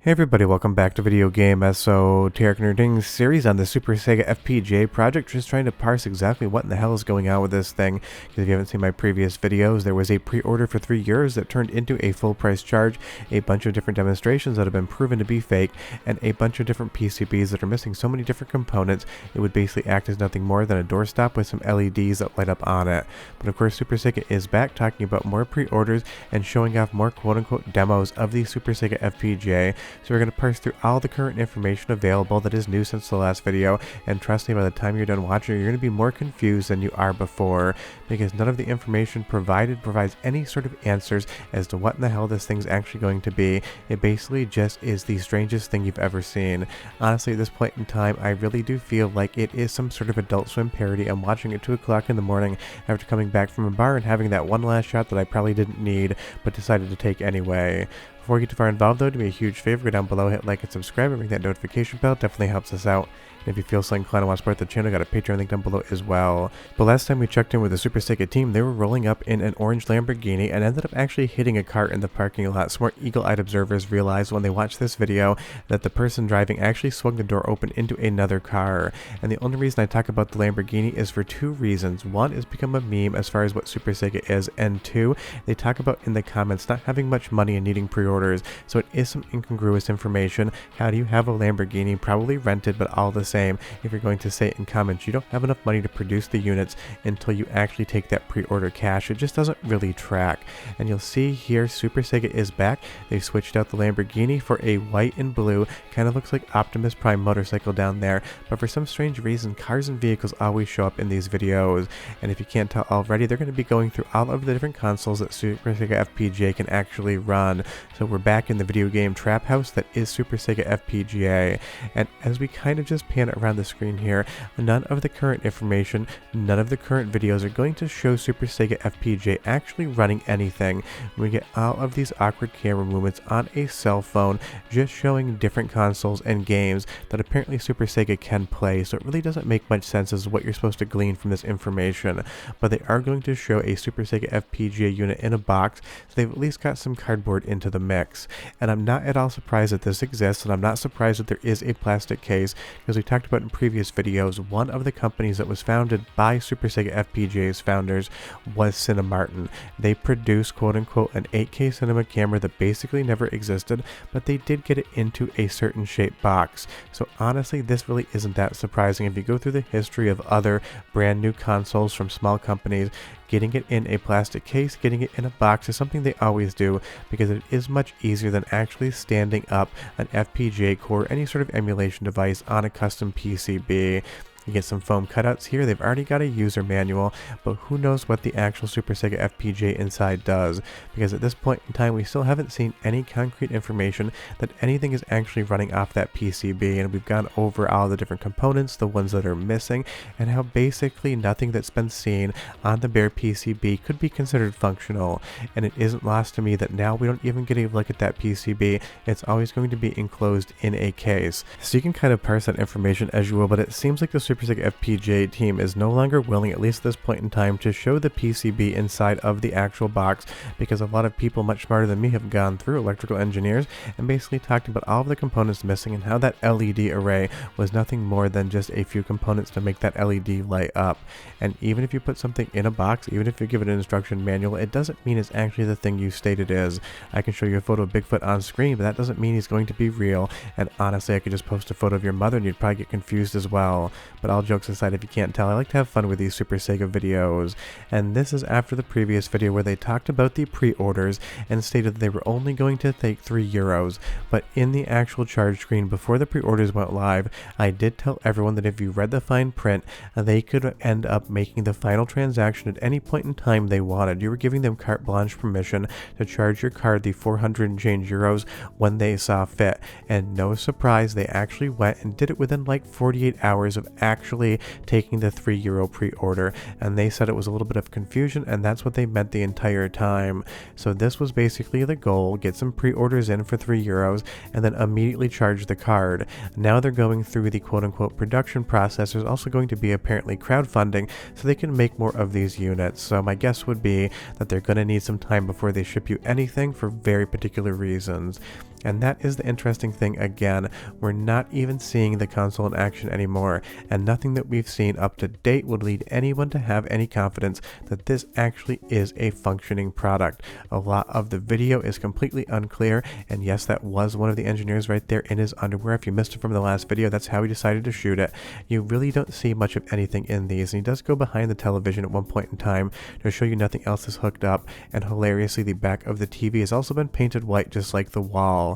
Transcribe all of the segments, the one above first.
Hey everybody, welcome back to Video Game Esoteric Nerding series on the Super Sega FPGA project, just trying to parse exactly what in the hell is going on with this thing. Because if you haven't seen my previous videos, there was a pre-order for 3 years that turned into a full price charge, a bunch of different demonstrations that have been proven to be fake, and a bunch of different PCBs that are missing so many different components, it would basically act as nothing more than a doorstop with some LEDs that light up on it. But of course, Super Sega is back talking about more pre-orders and showing off more quote-unquote demos of the Super Sega FPGA. So we're going to parse through all the current information available that is new since the last video, and trust me, by the time you're done watching, you're going to be more confused than you are before, because none of the information provided provides any sort of answers as to what in the hell this thing's actually going to be. It basically just is the strangest thing you've ever seen. Honestly, at this point in time, I really do feel like it is some sort of Adult Swim parody. I'm watching at 2 o'clock in the morning after coming back from a bar and having that one last shot that I probably didn't need, but decided to take anyway. Before we get too far involved though, do me a huge favor, go down below, hit like and subscribe, and ring that notification bell. Definitely helps us out. And if you feel so inclined to want to support the channel, got a Patreon link down below as well. But last time we checked in with the Super Sega team, they were rolling up in an orange Lamborghini and ended up actually hitting a car in the parking lot. Some more eagle-eyed observers realized when they watched this video that the person driving actually swung the door open into another car. And the only reason I talk about the Lamborghini is for 2 reasons. One, it's become a meme as far as what Super Sega is, and 2, they talk about in the comments not having much money and needing pre-orders. So it is some incongruous information. How do you have a Lamborghini, probably rented, but all the same, if you're going to say in comments you don't have enough money to produce the units until you actually take that pre-order cash? It just doesn't really track. And you'll see here Super Sega is back. They've switched out the Lamborghini for a white and blue, kind of looks like Optimus Prime motorcycle down there, but for some strange reason cars and vehicles always show up in these videos. And if you can't tell already, they're going to be going through all of the different consoles that Super Sega FPGA can actually run. So we're back in the video game trap house that is Super Sega FPGA. And as we kind of just pan around the screen here, none of the current information, none of the current videos are going to show Super Sega FPGA actually running anything. We get all of these awkward camera movements on a cell phone, just showing different consoles and games that apparently Super Sega can play, so it really doesn't make much sense as what you're supposed to glean from this information. But they are going to show a Super Sega FPGA unit in a box, so they've at least got some cardboard into the mix. And I'm not at all surprised that this exists, and I'm not surprised that there is a plastic case, because we talked about in previous videos, one of the companies that was founded by Super Sega FPGA's founders was Cinemartin. They produced quote-unquote an 8K cinema camera that basically never existed, but they did get it into a certain shaped box. So honestly, this really isn't that surprising. If you go through the history of other brand new consoles from small companies, getting it in a plastic case, getting it in a box is something they always do, because it is much easier than actually standing up an FPGA core, any sort of emulation device on a custom PCB. You get some foam cutouts here. They've already got a user manual, but who knows what the actual Super Sega FPGA inside does, because at this point in time we still haven't seen any concrete information that anything is actually running off that PCB. And we've gone over all the different components, the ones that are missing, and how basically nothing that's been seen on the bare PCB could be considered functional. And it isn't lost to me that now we don't even get a look at that PCB. It's always going to be enclosed in a case. So you can kind of parse that information as you will, but it seems like the Super Sega FPGA team is no longer willing, at least at this point in time, to show the PCB inside of the actual box, because a lot of people much smarter than me have gone through, electrical engineers, and basically talked about all of the components missing and how that LED array was nothing more than just a few components to make that LED light up. And even if you put something in a box, even if you give it an instruction manual, it doesn't mean it's actually the thing you state it is. I can show you a photo of Bigfoot on screen, but that doesn't mean he's going to be real. And honestly, I could just post a photo of your mother and you'd probably get confused as well. But all jokes aside, if you can't tell, I like to have fun with these Super Sega videos. And this is after the previous video where they talked about the pre-orders and stated that they were only going to take €3. But in the actual charge screen before the pre-orders went live, I did tell everyone that if you read the fine print, they could end up making the final transaction at any point in time they wanted. You were giving them carte blanche permission to charge your card the 400 and change euros when they saw fit. And no surprise, they actually went and did it within like 48 hours of actually taking the €3 pre-order, and they said it was a little bit of confusion, and that's what they meant the entire time. So this was basically the goal: get some pre-orders in for €3 and then immediately charge the card. Now they're going through the quote-unquote production process. There's also going to be apparently crowdfunding so they can make more of these units. So my guess would be that they're going to need some time before they ship you anything for very particular reasons. And that is the interesting thing. Again, we're not even seeing the console in action anymore, and nothing that we've seen up to date would lead anyone to have any confidence that this actually is a functioning product. A lot of the video is completely unclear, and yes, that was one of the engineers right there in his underwear. If you missed it from the last video, that's how he decided to shoot it. You really don't see much of anything in these, and he does go behind the television at one point in time to show you nothing else is hooked up, and hilariously the back of the TV has also been painted white just like the wall.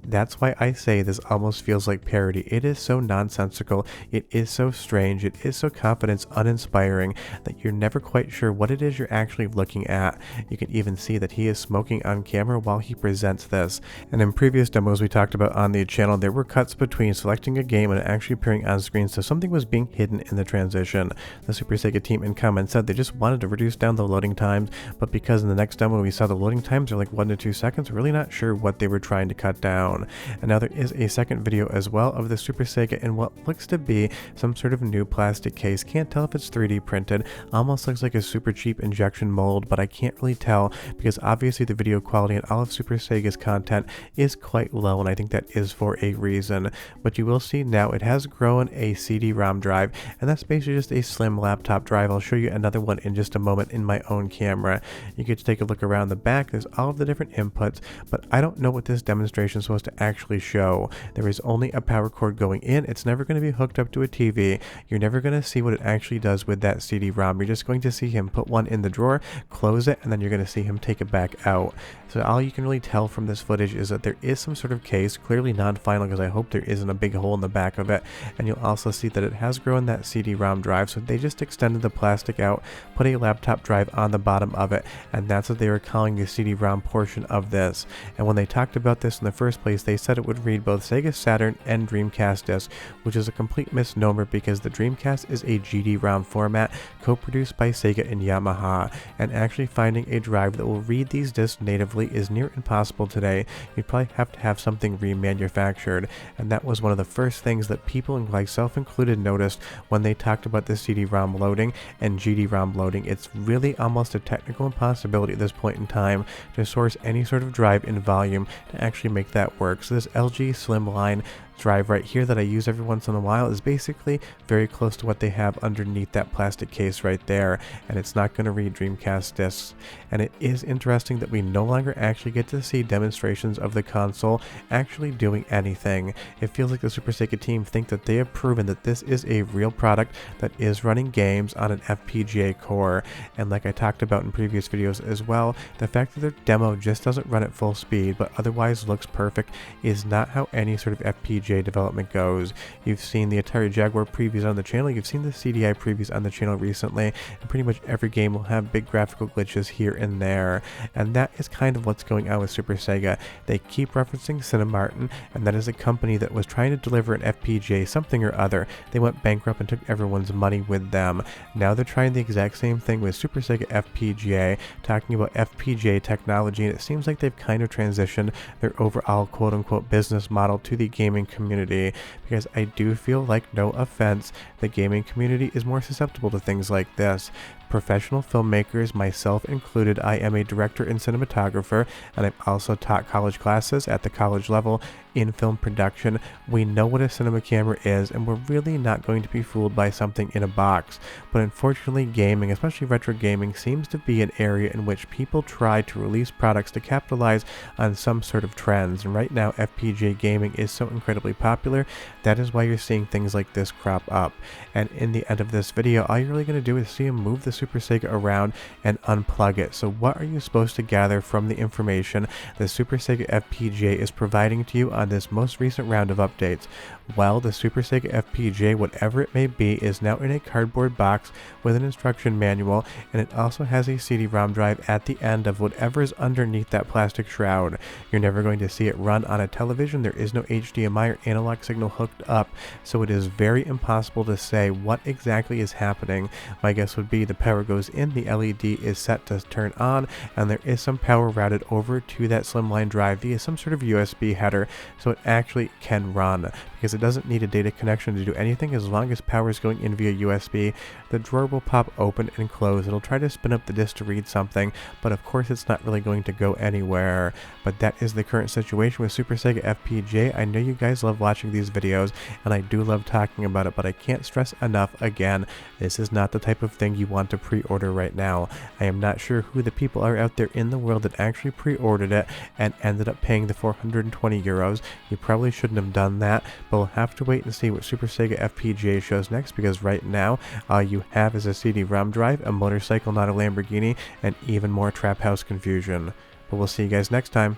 That's why I say this almost feels like parody. It is so nonsensical, it is so strange, it is so confidence uninspiring that you're never quite sure what it is you're actually looking at. You can even see that he is smoking on camera while he presents this. And in previous demos we talked about on the channel, there were cuts between selecting a game and it actually appearing on screen, so something was being hidden in the transition. The Super Sega team in comments said they just wanted to reduce down the loading times, but because in the next demo we saw the loading times are like 1 to 2 seconds, we're really not sure what they were trying to cut down. And now there is a second video as well of the Super Sega in what looks to be some sort of new plastic case. Can't tell if it's 3D printed, almost looks like a super cheap injection mold, but I can't really tell because obviously the video quality and all of Super Sega's content is quite low, and I think that is for a reason. But you will see now it has grown a CD-ROM drive, and that's basically just a slim laptop drive. I'll show you another one in just a moment in my own camera. You get to take a look around the back. There's all of the different inputs, but I don't know what this demonstration is supposed to actually show. There is only a power cord going in. It's never going to be hooked up to a TV. You're never going to see what it actually does with that CD-ROM. You're just going to see him put one in the drawer, close it, and then you're going to see him take it back out. So all you can really tell from this footage is that there is some sort of case, clearly non-final because I hope there isn't a big hole in the back of it, and you'll also see that it has grown that CD-ROM drive, so they just extended the plastic out, put a laptop drive on the bottom of it, and that's what they were calling the CD-ROM portion of this. And when they talked about this in the first place, they said it would read both Sega Saturn and Dreamcast discs, which is a complete misnomer because the Dreamcast is a GD-ROM format co-produced by Sega and Yamaha, and actually finding a drive that will read these discs natively is near impossible today. You'd probably have to have something remanufactured, and that was one of the first things that people, and myself included, noticed when they talked about the CD-ROM loading and GD-ROM loading. It's really almost a technical impossibility at this point in time to source any sort of drive in volume to actually make that work. So this LG Slimline drive right here that I use every once in a while is basically very close to what they have underneath that plastic case right there, and it's not going to read Dreamcast discs. And it is interesting that we no longer actually get to see demonstrations of the console actually doing anything. It feels like the Super Sega team think that they have proven that this is a real product that is running games on an FPGA core, and like I talked about in previous videos as well, the fact that their demo just doesn't run at full speed but otherwise looks perfect is not how any sort of FPGA development goes. You've seen the Atari Jaguar previews on the channel, you've seen the CDI previews on the channel recently, and pretty much every game will have big graphical glitches here and there, and that is kind of what's going on with Super Sega. They keep referencing Cinemartin, and that is a company that was trying to deliver an FPGA something or other. They went bankrupt and took everyone's money with them. Now they're trying the exact same thing with Super Sega FPGA, talking about FPGA technology, and it seems like they've kind of transitioned their overall quote-unquote business model to the gaming community, because I do feel like, no offense, the gaming community is more susceptible to things like this. Professional filmmakers, myself included, I am a director and cinematographer, and I've also taught college classes at the college level in film production. We know what a cinema camera is, and we're really not going to be fooled by something in a box. But unfortunately, gaming, especially retro gaming, seems to be an area in which people try to release products to capitalize on some sort of trends, and right now FPGA gaming is so incredibly popular. That is why you're seeing things like this crop up. And in the end of this video, all you're really going to do is see him move the Super Sega around and unplug it. So what are you supposed to gather from the information the Super Sega FPGA is providing to you on this most recent round of updates? Well, the Super Sega FPGA, whatever it may be, is now in a cardboard box with an instruction manual, and it also has a CD-ROM drive at the end of whatever is underneath that plastic shroud. You're never going to see it run on a television. There is no HDMI or analog signal hooked up, so it is very impossible to say what exactly is happening. My guess would be the power goes in, the LED is set to turn on, and there is some power routed over to that slimline drive via some sort of USB header, so it actually can run, because it doesn't need a data connection to do anything. As long as power is going in via USB, the drawer will pop open and close. It'll try to spin up the disk to read something, but of course it's not really going to go anywhere. But that is the current situation with Super Sega FPGA. I know you guys love watching these videos, and I do love talking about it, but I can't stress enough again, this is not the type of thing you want to pre-order right now. I am not sure who the people are out there in the world that actually pre-ordered it and ended up paying the 420 euros. You probably shouldn't have done that, but we'll have to wait and see what Super Sega FPGA shows next, because right now all you have is a CD-ROM drive, a motorcycle, not a Lamborghini, and even more trap house confusion. But we'll see you guys next time.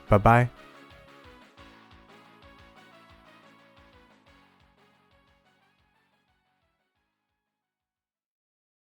Bye-bye.